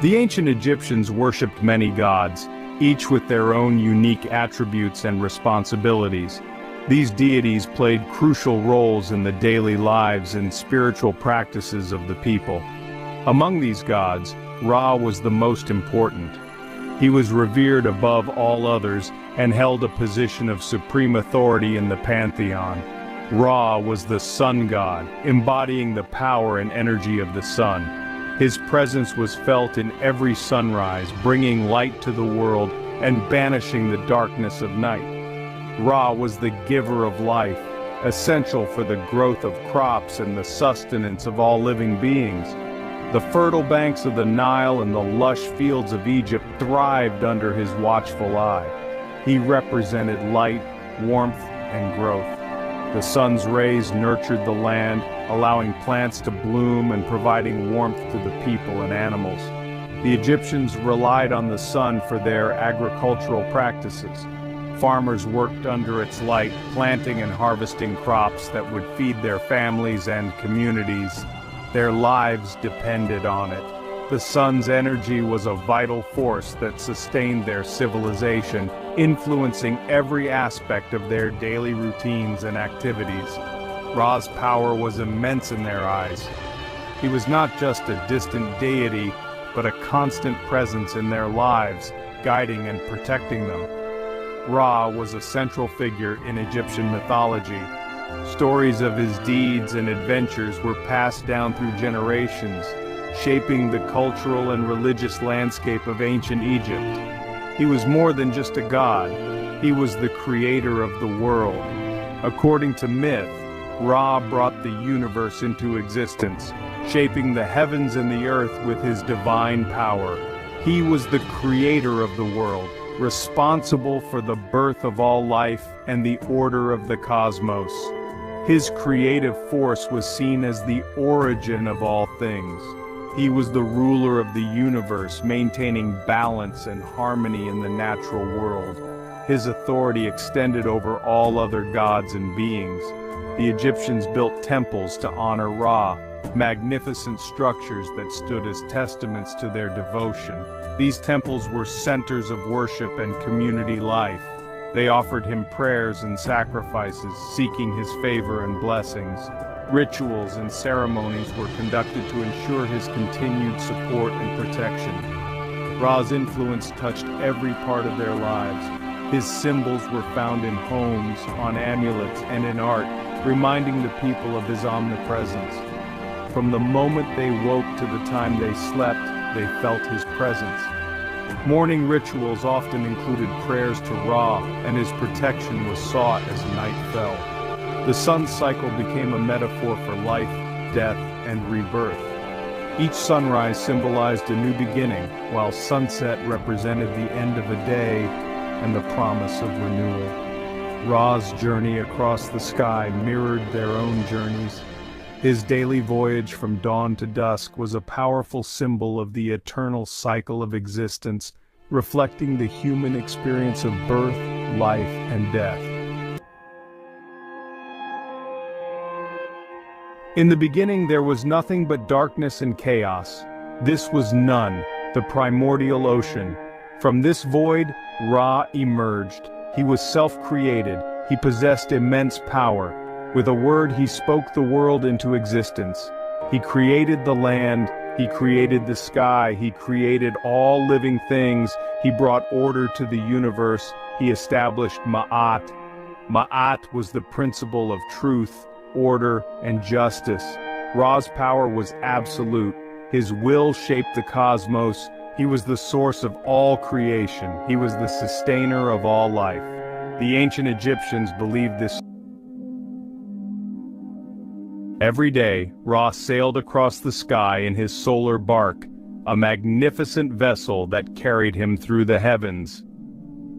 The ancient Egyptians worshipped many gods, each with their own unique attributes and responsibilities. These deities played crucial roles in the daily lives and spiritual practices of the people. Among these gods, Ra was the most important. He was revered above all others and held a position of supreme authority in the pantheon. Ra was the sun god, embodying the power and energy of the sun. His presence was felt in every sunrise, bringing light to the world and banishing the darkness of night. Ra was the giver of life, essential for the growth of crops and the sustenance of all living beings. The fertile banks of the Nile and the lush fields of Egypt thrived under his watchful eye. He represented light, warmth, and growth. The sun's rays nurtured the land, allowing plants to bloom and providing warmth to the people and animals. The Egyptians relied on the sun for their agricultural practices. Farmers worked under its light, planting and harvesting crops that would feed their families and communities. Their lives depended on it. The sun's energy was a vital force that sustained their civilization, influencing every aspect of their daily routines and activities. Ra's power was immense in their eyes. He was not just a distant deity, but a constant presence in their lives, guiding and protecting them. Ra was a central figure in Egyptian mythology. Stories of his deeds and adventures were passed down through generations, shaping the cultural and religious landscape of ancient Egypt. He was more than just a god. He was the creator of the world. According to myth, Ra brought the universe into existence, shaping the heavens and the earth with his divine power. He was the creator of the world, responsible for the birth of all life and the order of the cosmos. His creative force was seen as the origin of all things. He was the ruler of the universe, maintaining balance and harmony in the natural world. His authority extended over all other gods and beings. The Egyptians built temples to honor Ra, magnificent structures that stood as testaments to their devotion. These temples were centers of worship and community life. They offered him prayers and sacrifices, seeking his favor and blessings. Rituals and ceremonies were conducted to ensure his continued support and protection. Ra's influence touched every part of their lives. His symbols were found in homes, on amulets, and in art, reminding the people of his omnipresence. From the moment they woke to the time they slept, they felt his presence. Morning rituals often included prayers to Ra, and his protection was sought as night fell. The sun's cycle became a metaphor for life, death, and rebirth. Each sunrise symbolized a new beginning, while sunset represented the end of a day and the promise of renewal. Ra's journey across the sky mirrored their own journeys. His daily voyage from dawn to dusk was a powerful symbol of the eternal cycle of existence, reflecting the human experience of birth, life, and death. In the beginning there was nothing but darkness and chaos. This was Nun, the primordial ocean. From this void, Ra emerged. He was self-created. He possessed immense power. With a word he spoke the world into existence. He created the land, he created the sky, he created all living things, he brought order to the universe, he established Ma'at. Ma'at was the principle of truth, order, and justice. Ra's power was absolute. His will shaped the cosmos. He was the source of all creation. He was the sustainer of all life. The ancient Egyptians believed this. Every day, Ra sailed across the sky in his solar bark, a magnificent vessel that carried him through the heavens.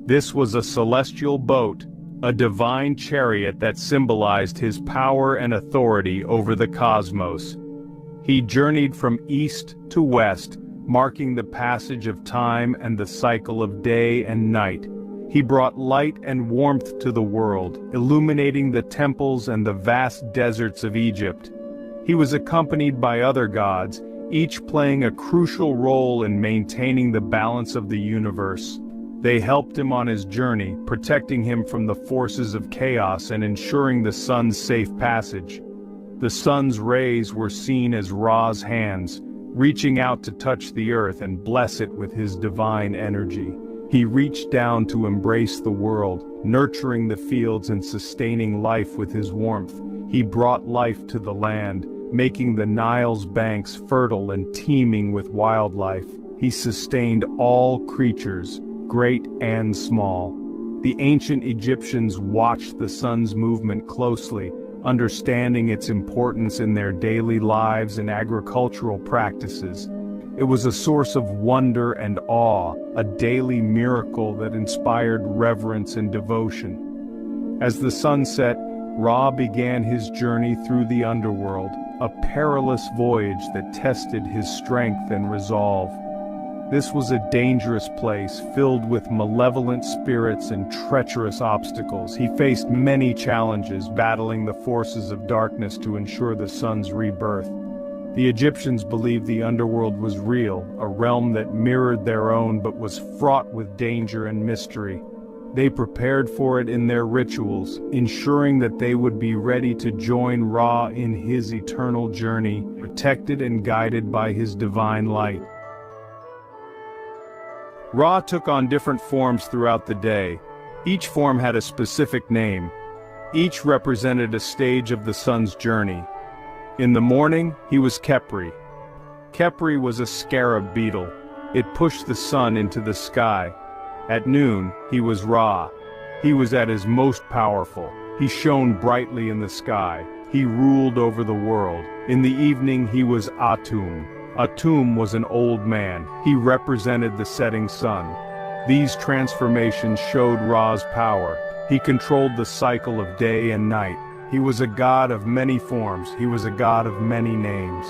This was a celestial boat, a divine chariot that symbolized his power and authority over the cosmos. He journeyed from east to west, marking the passage of time and the cycle of day and night. He brought light and warmth to the world, illuminating the temples and the vast deserts of Egypt. He was accompanied by other gods, each playing a crucial role in maintaining the balance of the universe. They helped him on his journey, protecting him from the forces of chaos and ensuring the sun's safe passage. The sun's rays were seen as Ra's hands, reaching out to touch the earth and bless it with his divine energy. He reached down to embrace the world, nurturing the fields and sustaining life with his warmth. He brought life to the land, making the Nile's banks fertile and teeming with wildlife. He sustained all creatures, great and small. The ancient Egyptians watched the sun's movement closely, understanding its importance in their daily lives and agricultural practices. It was a source of wonder and awe, a daily miracle that inspired reverence and devotion. As the sun set, Ra began his journey through the underworld, a perilous voyage that tested his strength and resolve. This was a dangerous place filled with malevolent spirits and treacherous obstacles. He faced many challenges, battling the forces of darkness to ensure the sun's rebirth. The Egyptians believed the underworld was real, a realm that mirrored their own but was fraught with danger and mystery. They prepared for it in their rituals, ensuring that they would be ready to join Ra in his eternal journey, protected and guided by his divine light. Ra took on different forms throughout the day. Each form had a specific name. Each represented a stage of the sun's journey. In the morning, he was Khepri. Khepri was a scarab beetle. It pushed the sun into the sky. At noon, he was Ra. He was at his most powerful. He shone brightly in the sky. He ruled over the world. In the evening, he was Atum. Atum was an old man. He represented the setting sun. These transformations showed Ra's power. He controlled the cycle of day and night. He was a god of many forms. He was a god of many names.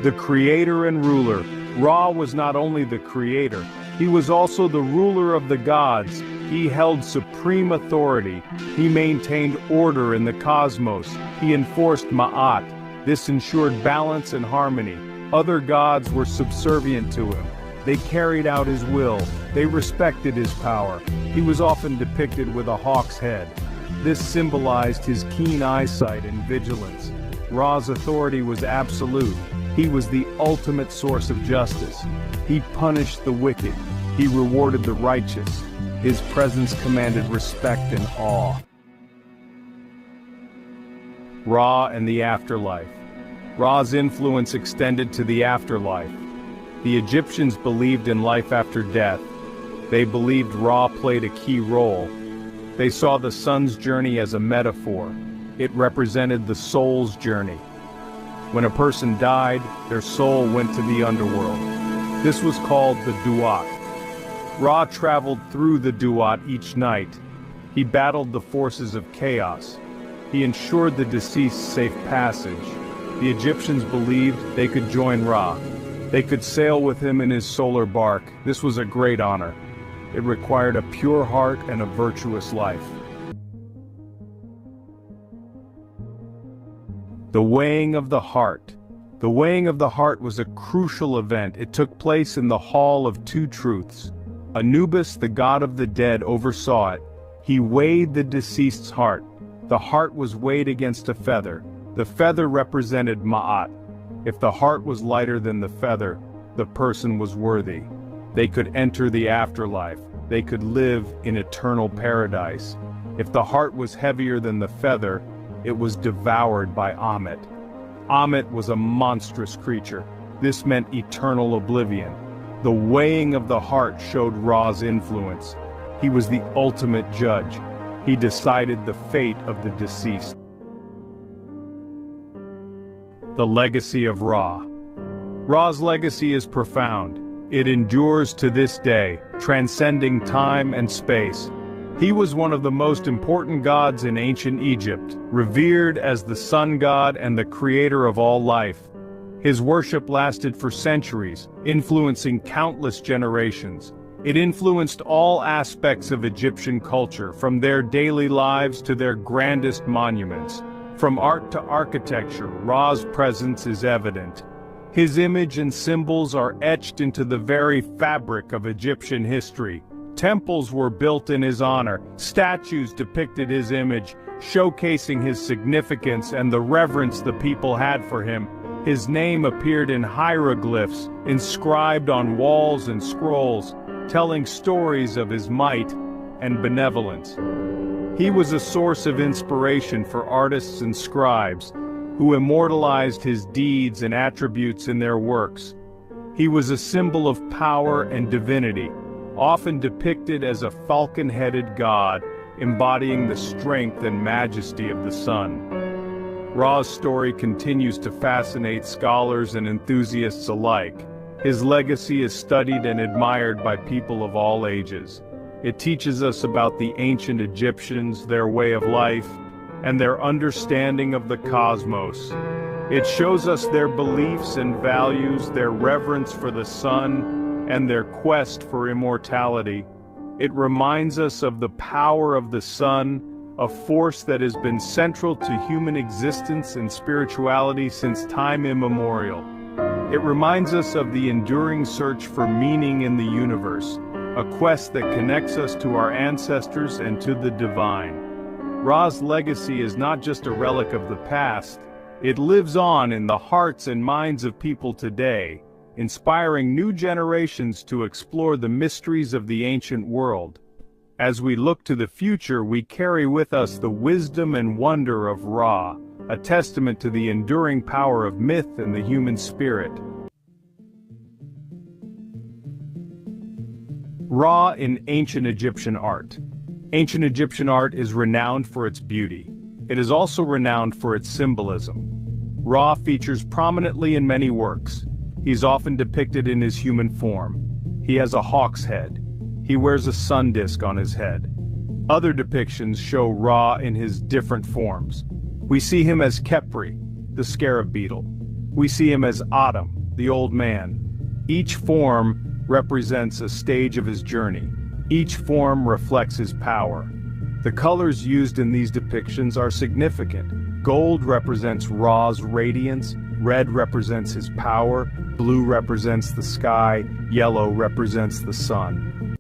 The creator and ruler. Ra was not only the creator, he was also the ruler of the gods. He held supreme authority. He maintained order in the cosmos. He enforced Ma'at. This ensured balance and harmony. Other gods were subservient to him. They carried out his will. They respected his power. He was often depicted with a hawk's head. This symbolized his keen eyesight and vigilance. Ra's authority was absolute. He was the ultimate source of justice. He punished the wicked. He rewarded the righteous. His presence commanded respect and awe. Ra and the afterlife. Ra's influence extended to the afterlife. The Egyptians believed in life after death. They believed Ra played a key role. They saw the sun's journey as a metaphor. It represented the soul's journey. When a person died, their soul went to the underworld. This was called the Duat. Ra traveled through the Duat each night. He battled the forces of chaos. He ensured the deceased's safe passage. The Egyptians believed they could join Ra. They could sail with him in his solar bark. This was a great honor. It required a pure heart and a virtuous life. The weighing of the heart. The weighing of the heart was a crucial event. It took place in the Hall of Two Truths. Anubis, the god of the dead, oversaw it. He weighed the deceased's heart. The heart was weighed against a feather. The feather represented Ma'at. If the heart was lighter than the feather, the person was worthy. They could enter the afterlife. They could live in eternal paradise. If the heart was heavier than the feather, it was devoured by Ammit. Ammit was a monstrous creature. This meant eternal oblivion. The weighing of the heart showed Ra's influence. He was the ultimate judge. He decided the fate of the deceased. The legacy of Ra. Ra's legacy is profound. It endures to this day, transcending time and space. He was one of the most important gods in ancient Egypt, revered as the sun god and the creator of all life. His worship lasted for centuries, influencing countless generations. It influenced all aspects of Egyptian culture, from their daily lives to their grandest monuments. From art to architecture, Ra's presence is evident. His image and symbols are etched into the very fabric of Egyptian history. Temples were built in his honor, statues depicted his image, showcasing his significance and the reverence the people had for him. His name appeared in hieroglyphs, inscribed on walls and scrolls, telling stories of his might and benevolence. He was a source of inspiration for artists and scribes, who immortalized his deeds and attributes in their works. He was a symbol of power and divinity, often depicted as a falcon-headed god, embodying the strength and majesty of the sun. Ra's story continues to fascinate scholars and enthusiasts alike. His legacy is studied and admired by people of all ages. It teaches us about the ancient Egyptians, their way of life, and their understanding of the cosmos. It shows us their beliefs and values, their reverence for the sun, and their quest for immortality. It reminds us of the power of the sun, a force that has been central to human existence and spirituality since time immemorial. It reminds us of the enduring search for meaning in the universe, a quest that connects us to our ancestors and to the divine. Ra's legacy is not just a relic of the past, it lives on in the hearts and minds of people today, inspiring new generations to explore the mysteries of the ancient world. As we look to the future, we carry with us the wisdom and wonder of Ra, a testament to the enduring power of myth and the human spirit. Ra in ancient Egyptian art. Ancient Egyptian art is renowned for its beauty. It is also renowned for its symbolism. Ra features prominently in many works. He's often depicted in his human form. He has a hawk's head. He wears a sun disk on his head. Other depictions show Ra in his different forms. We see him as Khepri, the scarab beetle. We see him as Atum, the old man. Each form represents a stage of his journey. Each form reflects his power. The colors used in these depictions are significant. Gold represents Ra's radiance, red represents his power, blue represents the sky, yellow represents the sun.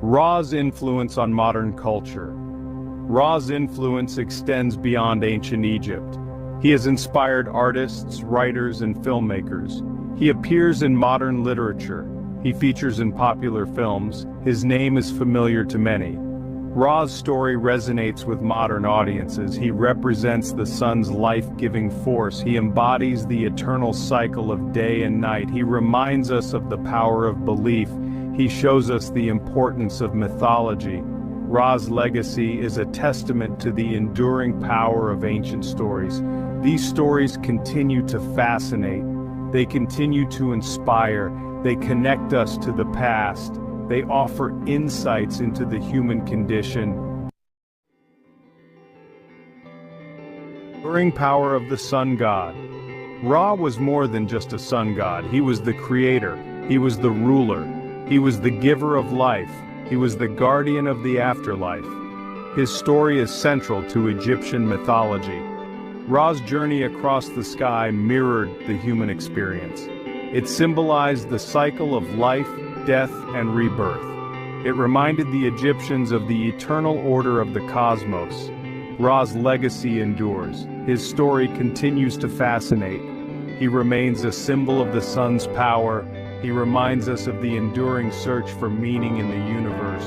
Ra's influence on modern culture. Ra's influence extends beyond ancient Egypt. He has inspired artists, writers, and filmmakers. He appears in modern literature. He features in popular films. His name is familiar to many. Ra's story resonates with modern audiences. He represents the sun's life-giving force. He embodies the eternal cycle of day and night. He reminds us of the power of belief. He shows us the importance of mythology. Ra's legacy is a testament to the enduring power of ancient stories. These stories continue to fascinate. They continue to inspire. They connect us to the past. They offer insights into the human condition. Enduring power of the sun god. Ra was more than just a sun god. He was the creator. He was the ruler. He was the giver of life. He was the guardian of the afterlife. His story is central to Egyptian mythology. Ra's journey across the sky mirrored the human experience. It symbolized the cycle of life, death, and rebirth. It reminded the Egyptians of the eternal order of the cosmos. Ra's legacy endures. His story continues to fascinate. He remains a symbol of the sun's power. He reminds us of the enduring search for meaning in the universe.